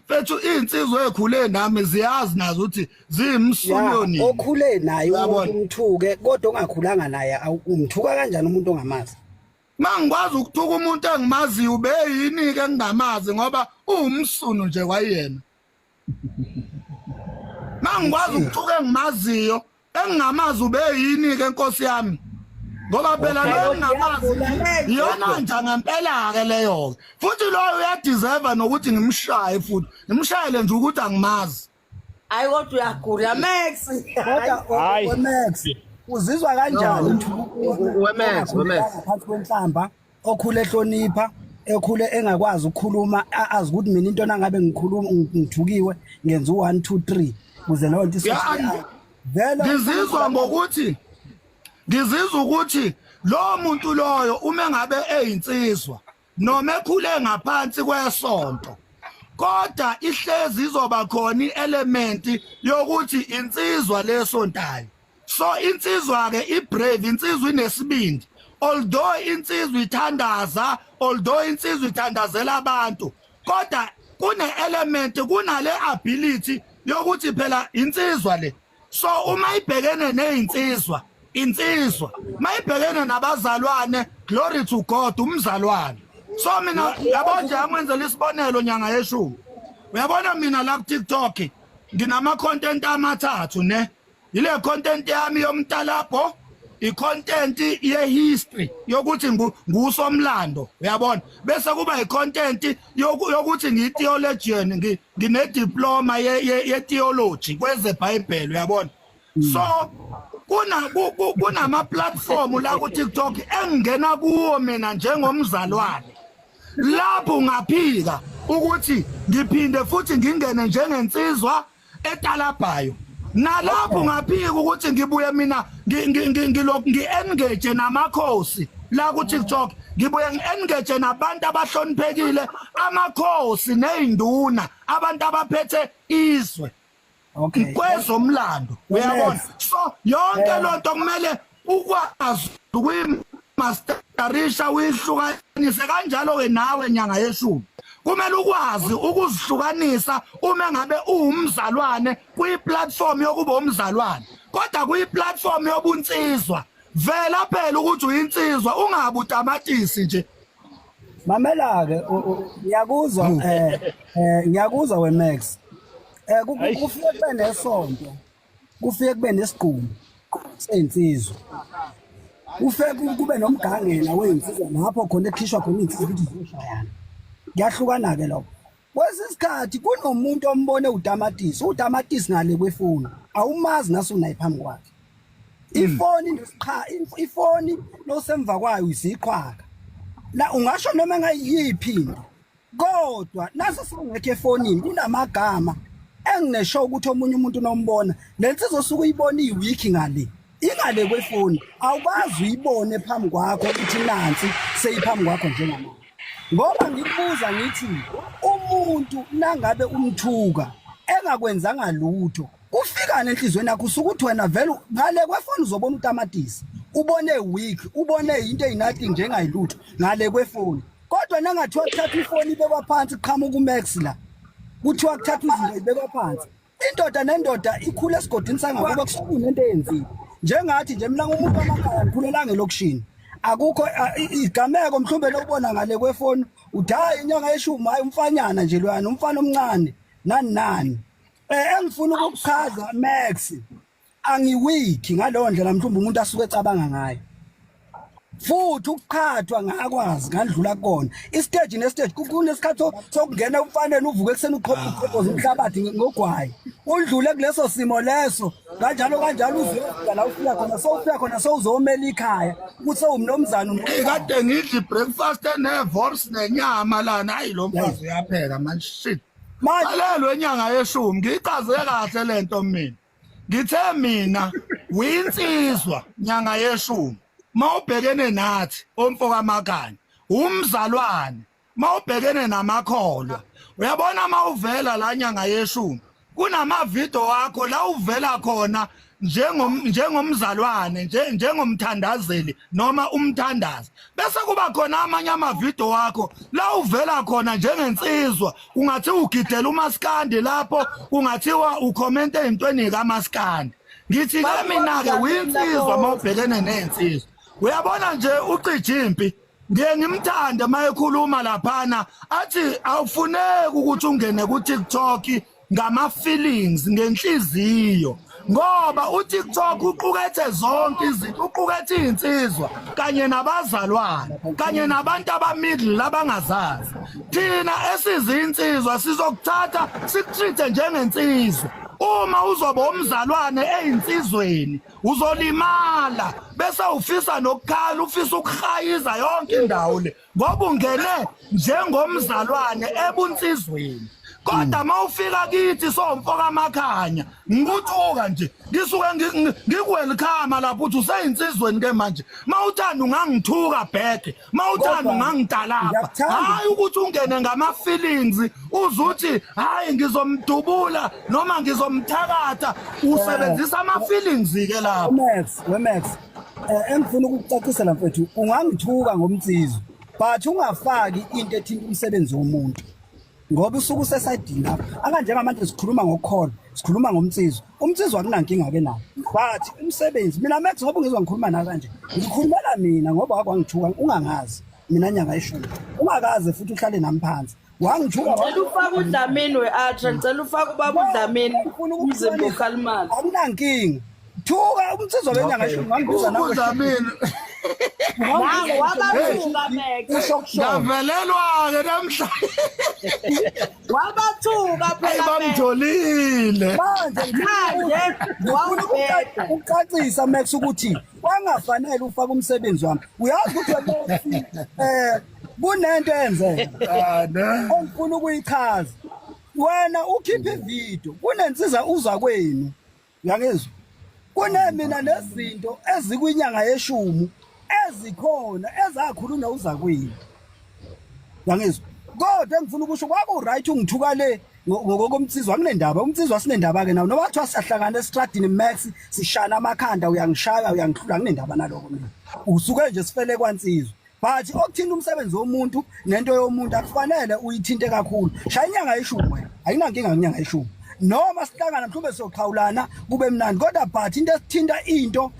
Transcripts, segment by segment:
fethu insizwe ekhule nami ziyazi nazo ukuthi zimsuliyoni okhule naye umthuke kodwa ongakhulanga naye umthuka kanjani umuntu ongamazi mangikwazi ukuthuka umuntu engimaziyo ube yini ke ngingamazi ngoba uwumsunu nje kwayena mangikwazi ukuthuka engimaziyo engingamazi ube yini ke Nkosi yami ngoba phela lo ngamazi iyona nje ngempela ke leyo futhi lo uyadeserve nokuthi ngimshaye futhi ngimshayele nje ukuthi angimazi hayi kodwa uyagula Max kodwa Max uzizwa kanjani weMax phansi kwenhlamba okhule ehlonipha ekhule engakwazi ukukhuluma azi ukuthi mina into nangabe ngikhuluma ngithukiwe ngenza u1 2 3 kuze leyo nto vele ngizizwa ukuthi lo muntu loyo uma ngabe eyinsizwa noma ekhule ngaphansi kwesonto kodwa ihlezi izoba khona i-element yokuthi insizwa lesontayo so insizwa ke ibrave insizwa inesibindi although insizwa ithandaza although insizwa ithandazela abantu kodwa kune element kunale ability yokuthi phela insizwa le so uma ibhekene nezinsizwa insizwa mayibhekene nabazalwane glory to God umzalwane so mina yabo nje amenzela isibonelo nyanga yeshumi uyabona mina la ku TikTok nginama content amathathu ne ile content yami yomntalapho i-content ye-history yokuthi ngusomlando uyabona bese kuba i-content yokuthi ngiyi-theologian ngine-diploma ye-theology kwezeBhayibheli uyabona so kunama-platform la ku-TikTok engingena kuwo mina njengomzalwane lapho ngaphika ukuthi ngiphinde futhi ngingene njengensizwa eTalabhayo nalapho ngaphika ukuthi ngibuye mina ngi-engage namakhosi la ku-TikTok ngibuye ngi-engage nabantu abahloniphekile amakhosi ney'nduna abantu abaphethe izwe kwezomlando uyabona so yonke lonto kumele ukwazi ukuyimasterisha uyihlukanise kanjalo-ke nawe nyanga yeshumi kumele ukwazi ukuzihlukanisa uma ngabe uwumzalwane kwi-platform yokuba umzalwane kodwa kwi-platform yobunsizwa vela phela ukuthi uyinsizwa ungabi utamatisi nje mamela-ke ngiyakuzwa weMax kufike kube nesonto kufike kube nesigqumi sey'nsizwa kufike kube nomgangela wey'nsizwa lapho khona ekhishwa khona iy'nsizwa ukuthi zizoshayana kuyahlukana-ke lokho kwesinye isikhathi kunomuntu ombone utamatisi ngale kwefoni awumazi nasunaye phambi kwakhe ifoni nosemva kwayo isiqhwaka la ungasho noma ngayiphinda kodwa nase singekho efonini kunamagama enginesho ukuthi omunye umuntu nombona lensizwa osuke uyibona iwiki ngale ingale kwefoni awubazi uyibone phambi kwakho ukuthi nansi seyiphambi kwakho njengamanje ngoba ngikubuza ngithi umuntu nangabe umthuka engakwenzanga lutho ufikana enhlizweni yakho usukuthi wena vele ngale kwefoni uzobona utamatisi ubone week ubone into eyinathi njengayilutho ngale kwefoni kodwa nangathiwa kuthatha ifoni ibekwa phansi qhamuka uMax la kuthiwa kuthatha izinto ibekwa phansi indoda nendoda ikhule esigodini sangakuba kusukunento eyenzile njengathi nje mina ngumuntu wamakhaya ngikhulela ngelokishini akukho igameko mhlawumbe lokubona ngale kwefoni uthi hayi inyanga yeshumi hayi umfanyana nje lwana umfana omncane nani engifuna ukuchaza Max angiwiki ngalowo ndlela mhlawumbe umuntu asuke ecabanga ngayo futhi ukuqhathwa ngakwazi ngandlula kona istage nestage kunesikhathi sokungena umfanele uvuke ekseni uqhophoza umhlabathi ngogwayi udlule kuleso simo leso kanjalo uzofika la ufika khona sowuzomela ikhaya ukuthi sewumnomzana kade ngidli breakfast nevorce nenyama lana hayi lo mfazi uyapheka man shit malelo enyanga yeshumi ngichaze kahle lento mina ngithe mina uyinsizwa nyanga yeshumi mawubhekene nathi omfoka amakanye umzalwane mawubhekene namakholwa uyabona mawuvela la nyanga yeshumi kunama video wakho la uvela khona njengomzalwane njengomthandazeli noma umthandazi bese kuba khona amanye amavideo wakho la uvela khona njengensizwa kungathi ugidela umaskandi lapho kungathiwa ucomment ezintweni kaMaskandi ngithi ke mina ke uyinsizwa mawubhekene nensizwa uyabona nje ucijimpi ngiye ngimthande mayekhuluma laphana athi awufuneki ukuthi ungene ku TikTok ngama feelings ngenhliziyo ngoba uTikTok uqukethe zonke izinto uqukethe insizwa kanye nabazalwane kanye nabantu abamiddle labangazazi thina esizinsizwa sizokuthatha sikutreate njengensizwa uma uzoba umzalwane einsizweni uzolimala bese ufisa nokukhala ufisa ukuhayiza yonke indawo le ngoba ungene njengomzalwane ebunsizweni kodwa mawufika kithi somfoka amakhanya ngikuthuka nje ngisuke ngikuwelcome lapho uthi useyinsizweni ke manje mawuthanda ungangithuka back mawuthanda ungangidalapha hayi ukuthi ungene ngama feelings uzuthi hayi ngizomdubula noma ngizomthakatha usebenzisa ama feelings ke lapho Max engifuna ukukucacisela mfethu ungangithuka ngomtsizwa but ungafaki into ethinta umsebenzi womuntu ngoba usuku usesayidini lapha akanjengamanje sikhuluma ngokukhona sikhuluma ngomtsizwa umtsizwa akunankinga ke nawo but umsebenzi mina Max ngoba ngizwa ngikhuluma na kanje ngikhulumela mina ngoba wakwangithuka ungangazi mina nyanga eshumi ungakaze futhi uhlale nami phansi wangithuka ngicela ufake uDlamini weAtra ngicela ufake ubaba uDlamini umzimba ukhalimali akunankinga thuka umtsizwa benyanga eshumi ngangibuza nawe uDlamini Nangu wabathuka Max ngavelelwa ke namhla wabathuka phela Max bamjolile manje wawubheka ucacisa Max ukuthi wangafanele ufaka umsebenzi wami uyazi ukuthi kunento enzeka ongifuna ukuyichaza wena ukhipha ivideo kunensiza uza kwenu uyangezwa kunemina nezinto ezikwinyanga yeshumi ezikhona ezakhuluna uza kwini yangizwa kodwa engifuna ukusho kwaku right ungithuka le ngokomtsizwa kunendaba umtsizwa sinendaba ke nawo noba kuthiwa siyahlangana estradini Max sishana amakhanda uyangishaya uyangihlula kunendaba naloko mina usuke nje sifele kwansizwa but okuthinta umsebenzi womuntu nento yomuntu akufanele uyithinte kakhulu shaya inyanga yeshumi wena ayinankinga ngenyanga yeshumi noma sihlangana mhlawumbe soqhawulana kube mnandi kodwa but into esithinta into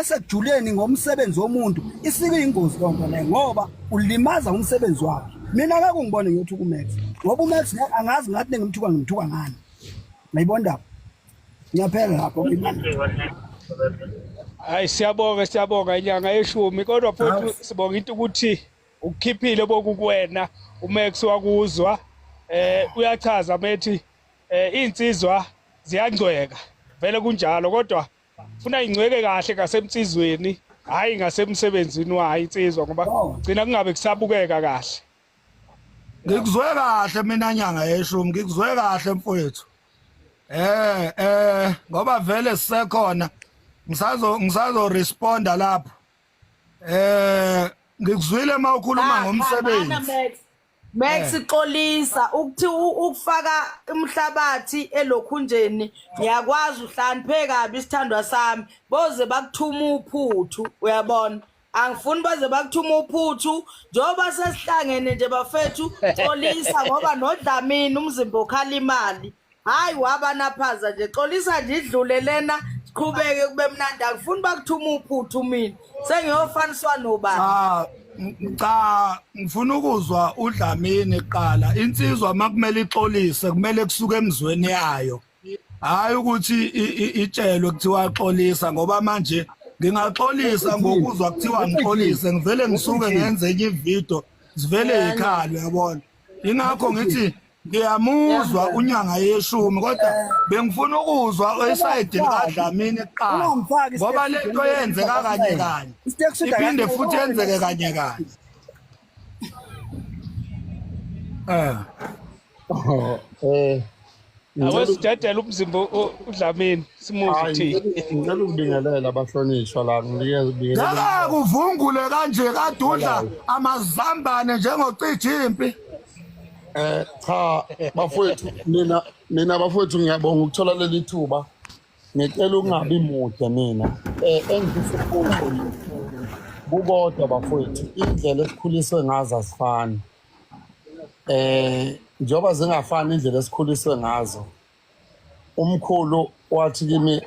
esekujuleni ngomsebenzi womuntu isike ingozi lonto le ngoba ulimaza umsebenzi wakhe mina ngeke ngibone ngiyothi kuMax ngoba uMax angazi ngathi ngimthuka ngani ngiyibona ngiyaphela lapho hayi siyabonga inyanga yeshumi kodwa futhi sibonga into ukuthi ukukhiphile bokukwena uMax wakuzwa uyachaza methi insizwa ziyangcweka vele kunjalo kodwa ufuna ingcweke kahle ngasemtsizweni hayi ngasemsebenzini wayo insizwa ngoba gcina kungabe kusabukeka kahle ngikuzwe kahle mina nyanga yeshumi ngikuzwe kahle mfowethu ngoba vele sisekhona ngisazo responda lapho ngikuzwile mawukhuluma ngomsebenzi Max xolisa ukuthi ukufaka umhlabathi elokhunjeni ngiyakwazi uhlaniphe kabi isithandwa sami boze bakuthuma uphuthu uyabona angifuni baze bakuthuma uphuthu njoba sesihlangene nje bafethu xolisa ngoba noDlamini umzimba okhala imali hayi wabanaphaza nje xolisa nje idlule lena siqhubeke kube mnandi angifuni bakuthuma uphuthu mina sengiyofaniswa nobani cha ngifuna ukuzwa uDlamini qala insizwa makumele ixolise kumele kusuke emzweni yayo hayi ukuthi itshelwe kuthiwa axolisa ngoba manje ngingaxolisa ngokuzwa kuthiwa ngixolise ngivele ngisuke ngenze enye ivideo sivele ekhaya uyabona ingakho ngithi ngiyamuzwa unyanga yeshumi kodwa bengifuna ukuzwa esayidini kaDlamini qala ngoba lento yenzeka kanye kanye iphinde futhi yenzeke kanye kanye awesijadela umzimba uDlamini simuve thini ngicela ukubingelela abahlonishwa la ngeke kuvungule kanje kadudla amazambane njengocijimpi cha bafowethu mina bafowethu ngiyabonga ukuthola leli thuba ngicela ukungabi mude mina. Engifisa ukusho kukodwa bafowethu, indlela esikhuliswe ngazo azifani. Njengoba zingafani indlela esikhuliswe ngazo. Umkhulu wathi kimi